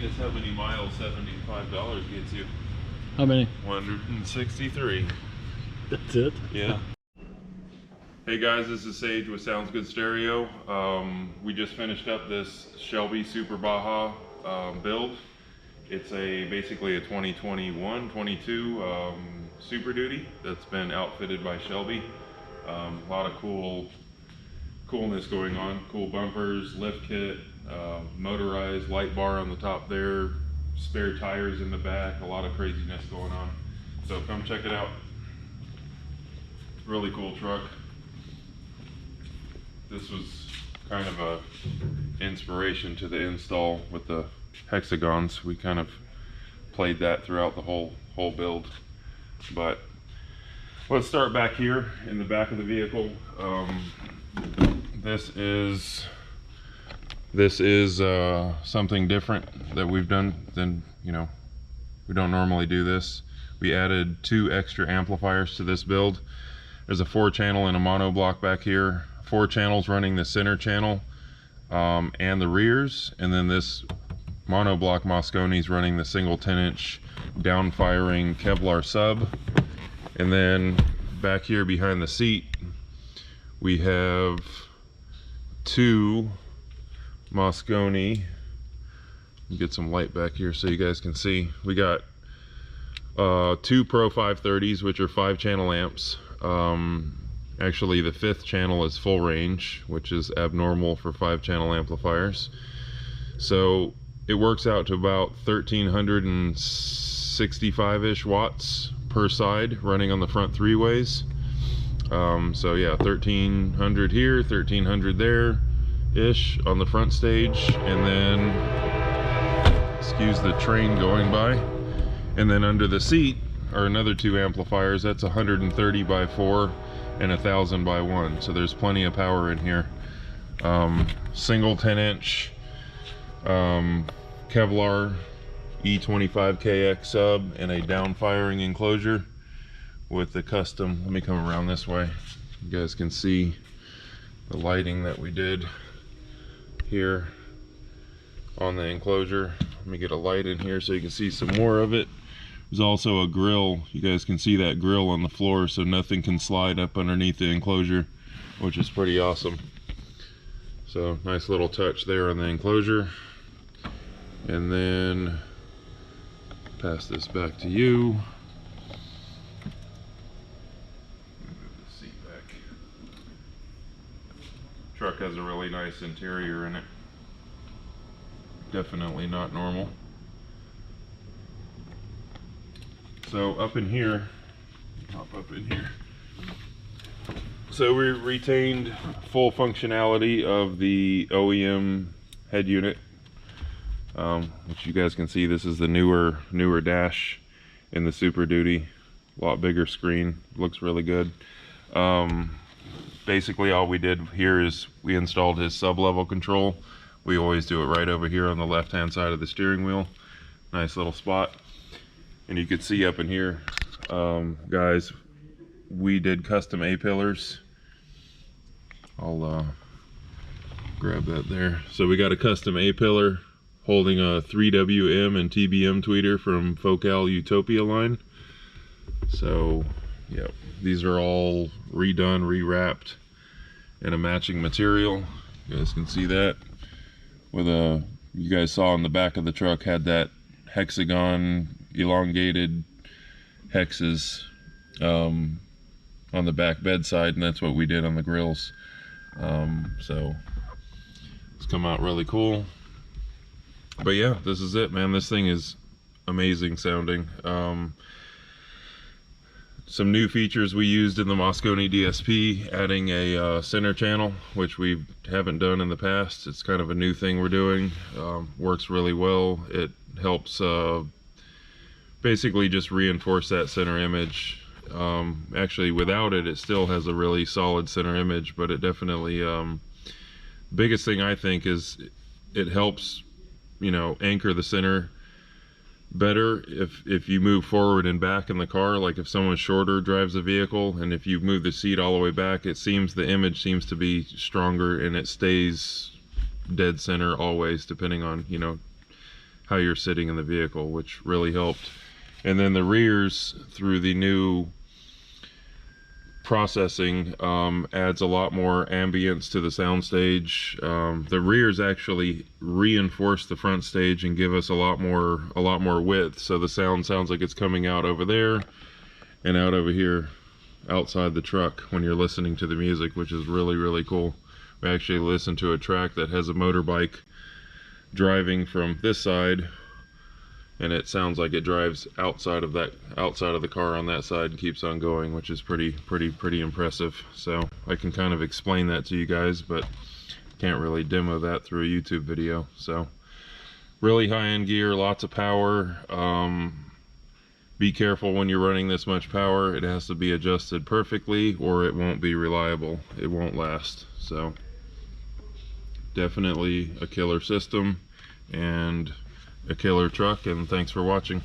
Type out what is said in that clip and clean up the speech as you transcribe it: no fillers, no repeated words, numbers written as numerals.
Guess how many miles $75 gets you? How many? 163. That's it? Yeah. Hey guys, this is Sage with Sounds Good Stereo. We just finished up this Shelby Super Baja build. It's basically a 2021-22 Super Duty that's been outfitted by Shelby. A lot of coolness going on. Cool bumpers, lift kit, motorized light bar on the top there, spare tires in the back, a lot of craziness going on. So come check it out. Really cool truck. This was kind of a inspiration to the install with the hexagons. We kind of played that throughout the whole build. But let's start back here in the back of the vehicle. This is something different that we've done than, we don't normally do this. We added 2 extra amplifiers to this build. There's a 4-channel and a mono block back here. 4 channels running the center channel and the rears, and then this mono block Moscone is running the single 10-inch down firing Kevlar sub. And then back here behind the seat we have 2 Moscone. Get some light back here so you guys can see. We got 2 Pro 530s, which are 5-channel amps. Actually the 5th channel is full range, which is abnormal for 5-channel amplifiers. So it works out to about 1365-ish watts per side running on the front 3-ways. So yeah, 1300 here, 1300 there ish on the front stage, and then excuse the train going by. And then under the seat are another 2 amplifiers. That's 130 by 4 and 1000 by 1, so there's plenty of power in here. Single 10-inch Kevlar E25KX sub and a down firing enclosure with the custom. Let me come around this way. You guys can see the lighting that we did here on the enclosure. Let me get a light in here so you can see some more of it. There's also a grill. You guys can see that grill on the floor, so nothing can slide up underneath the enclosure, which is pretty awesome. So nice little touch there on the enclosure. And then pass this back to you. Move the seat back. Truck has a really nice interior in it. Definitely not normal. So up in here, hop up in here. So we retained full functionality of the OEM head unit, which you guys can see. This is the newer dash in the Super Duty. A lot bigger screen, looks really good. Basically all we did here is we installed his sub-level control. We always do it right over here on the left hand side of the steering wheel. Nice little spot. And you can see up in here, guys, we did custom A-pillars. I'll grab that there. So we got a custom A-pillar holding a 3WM and TBM tweeter from Focal Utopia line. So, yeah, these are all redone, rewrapped in a matching material. You guys can see that. With you guys saw in the back of the truck had that hexagon elongated hexes on the back bedside, and that's what we did on the grills. So it's come out really cool. But yeah, this is it, man. This thing is amazing sounding. Some new features we used in the Moscone DSP, adding a center channel, which we haven't done in the past. It's kind of a new thing we're doing. Works really well. It helps basically just reinforce that center image. Actually, without it, it still has a really solid center image, but it definitely, biggest thing I think is it helps, anchor the center better if you move forward and back in the car. Like if someone shorter drives a vehicle, and if you move the seat all the way back, the image seems to be stronger, and it stays dead center always, depending on how you're sitting in the vehicle, which really helped. And then the rears, through the new processing, adds a lot more ambience to the soundstage. The rears actually reinforce the front stage and give us a lot more width, so the sound sounds like it's coming out over there and out over here outside the truck when you're listening to the music, which is really cool. We actually listened to a track that has a motorbike driving from this side, and it sounds like it drives outside of the car on that side and keeps on going, which is pretty impressive. So I can kind of explain that to you guys, but can't really demo that through a YouTube video. So really high-end gear, lots of power. Be careful when you're running this much power. It has to be adjusted perfectly or it won't be reliable. It won't last. So definitely a killer system and a killer truck, and thanks for watching.